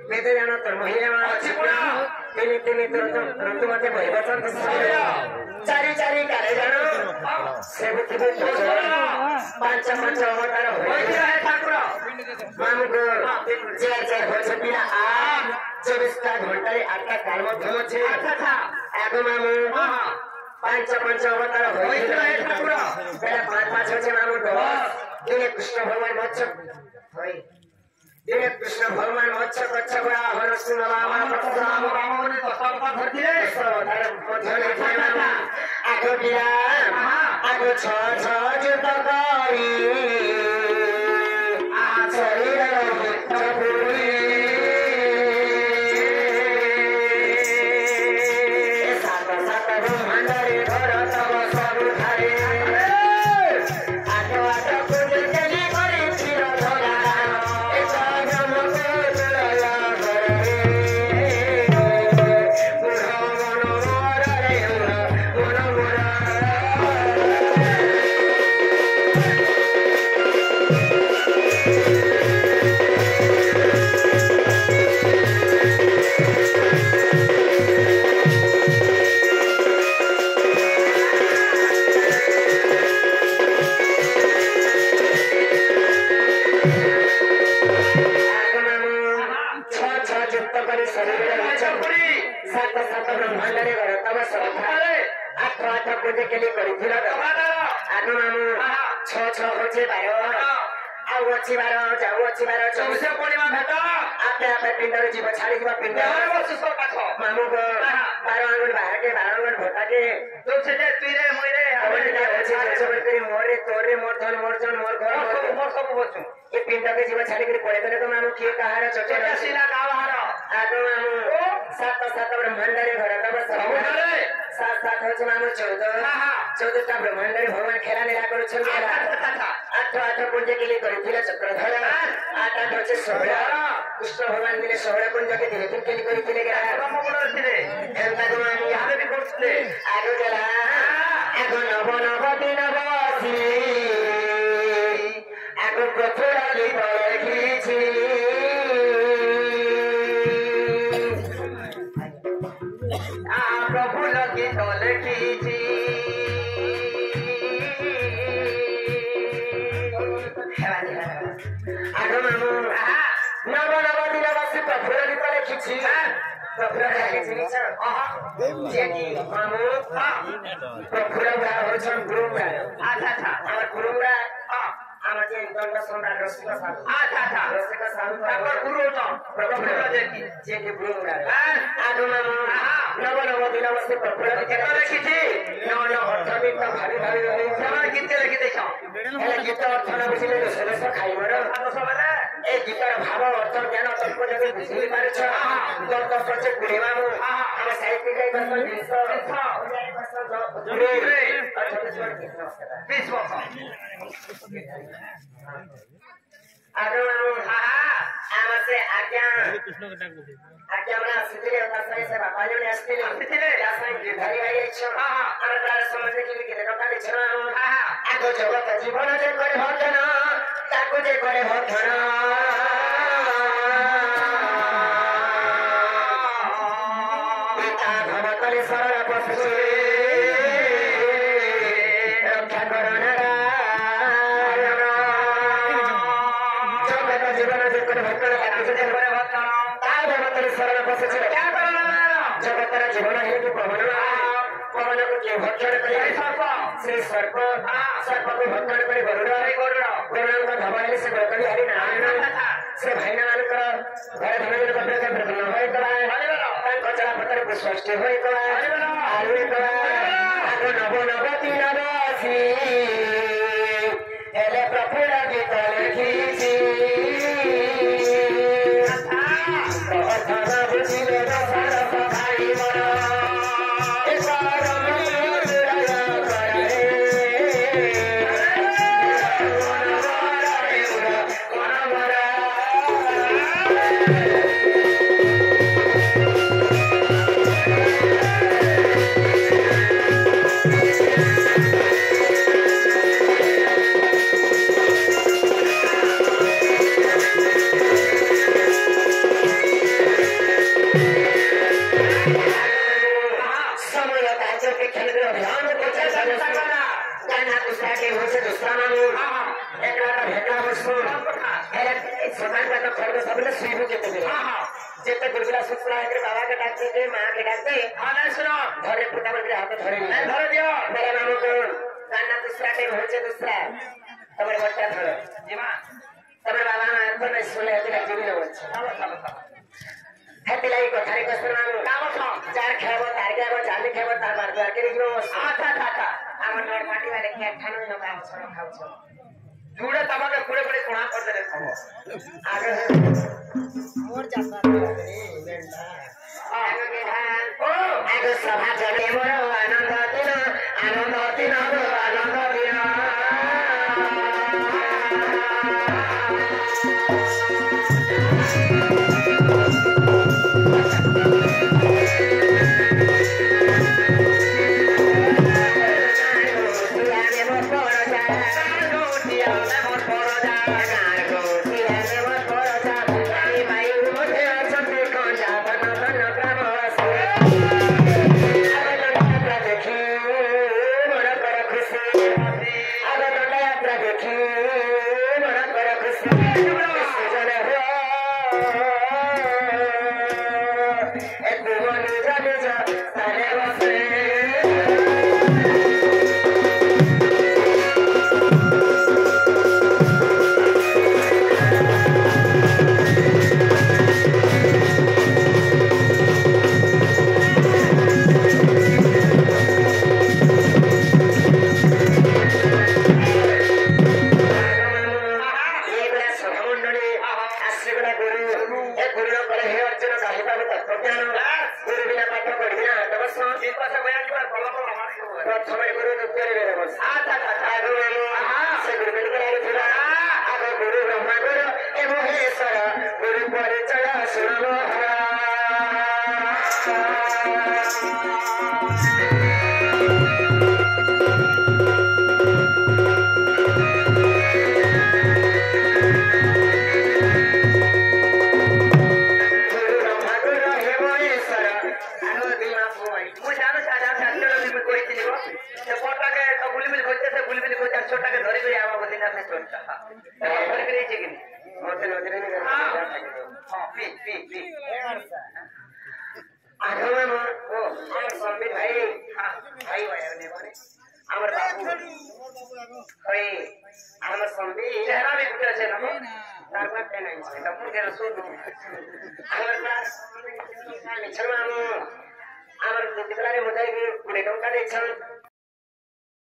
बेदे जानो तो महिला तीन तीन ऋतु मध्य परिवर्तन चारि चारि काले जानो सेवती पांच पांच अवतार ठाकुर मामुको जे जे होछ बिना आ 24 घंटा 8 काल मध्य छे आगो मामु पांच पांच अवतार ठाकुर बेला 5 होछ मामु दिने कृष्ण भगवान मत्स्य दिने कृष्ण भगवान मत्स्य कच्छ बड़ा हर सुन बाबा परशुराम बाबा तो सब धरती धर्म मध्यले थाना आगो बिया आगो छ जुत गरी आ शरीर चपुरी सात सात ब्रह्माण्डरे घर तब सब धारे आटो आटो कुंज केली करी चिर धरा एक ब्रह्म को चलया करे बुढ़ मन मोर रे मन मोर सात सात ब्रह्माण्डरे घर तब सब आठ आठ कुंज केली करिथिला आगो मामु छ छ होचे 12 आउ अछि 12 जाउ अछि 12 24 पूर्णिमा भेट आपे आपे पिंडरे जीव छाड़ी जीव पिंड वशिष्ठ काठ मामु को 12 आंगुल बाहर के 12 आंगुल भोटा के तो से तुइरे मोइरे होचे होचे करी मोरे तोरे मोर धन मोर जन मोर घर मोर सब बचु ए पिंड के जीव छाड़ी करी पळे तने तो मामु के कहार चचे सीना काहार आगो मामु सात सात ब्रह्माण्डरे घर तब सब सात सात होचे मामु 14 ता ब्रह्माण्डरे भगवान खेला नेला करू छन आठ आठ कुंज केली करिथिला चक्रधर आठ आठ होचे 16 कृष्ण भगवान दिले 16 कुंज के धीरे धीरे केली करिथिले ब्रह्म गुण थिले एंता को मामु याबे भी करथिले आगो गेला आगो नव नव दिन बसी आगो प्रथुरा लिपय खिछि प्रभु लगी तोले कीजी आगो मामु नव नव दिन बसी प्रभु लगी तोले कीजी प्रभु लगी कीजी जेकी मामु प्रभु लगा होछन गुरुङा अच्छा हमर गुरुङा आमा जे दण्ड सम्राट रसिक साहु अच्छा रसिक साहु हमर गुरु त प्रभु जेकी गुरुङा आगो मामु नव नव दिन बसी प्रभु लगी तोले कीजी नव नव अर्थबी त भारी भारी रही समय गीत लिखि देछ हेले गीत अर्थ न बुझिले सदस्य खाइबर आगो सबले ए गीतर भाव अर्थ ज्ञान तत्व जति बुझि पारेछ दर्द सचे गुडी मामु हम साहित्य गई बस 20 वर्ष आगो मामु आमा से आज्ञा हमरा सिथिले तासाई से बापाले ने अस्तिले तासाई गिधारी आई छ हमरा तार समझ के लिए कथा छ आगो जगत जीवन जे करे भजन ताको जे करे भजन पिता भवतले सरल पशु रक्षा करना जगत जीवन जे करे भजन ताको जे करे भजन सरल पशु क्या करना जगत जीवन है कि पवन पवन को के भक्षण करे श्री सर्प सर्प को भक्षण करे गरुड़ गरुड़ का धमाली से बकरी हरि नारायण से भाई मान कर घर धन कपड़े के प्रति होय कराए तन कचरा पत्थर को स्पष्ट होय कराए आलू कराए आगो नव नव तीन राशि एले प्रफुल्ल गीत लिखिछि मामू एकला तो भेटला बसो ए समान का तो खरगो सबले सुइबो केते बे जेते गुरगुला सुसला के बाबा के डाकते के मां के डाकते हां सुनो धरे पुटा के हाथ धरे नहीं धरे दियो मेरे मामू को काना दूसरा टाइम होचे दूसरा तमरे बट्टा धरो जी मां तमरे बाबा ना तो नहीं सुने ते जीवी न होचे हेती लाई को थारे को सुना काम छ चार खेबो तार खेबो चाली खेबो तार मार द्वार के निकलो आथा था आम नोड पार्टी वाले के ठानो न काम छ खाउ छ जुड़े तबाके पूरे पूरे कोणा कर दे आगे मोर जाता रे बेंटा आगे के धान ओ आगे सभा चले मोर आनंद दिन आनंद दिन आनंद दिन আমার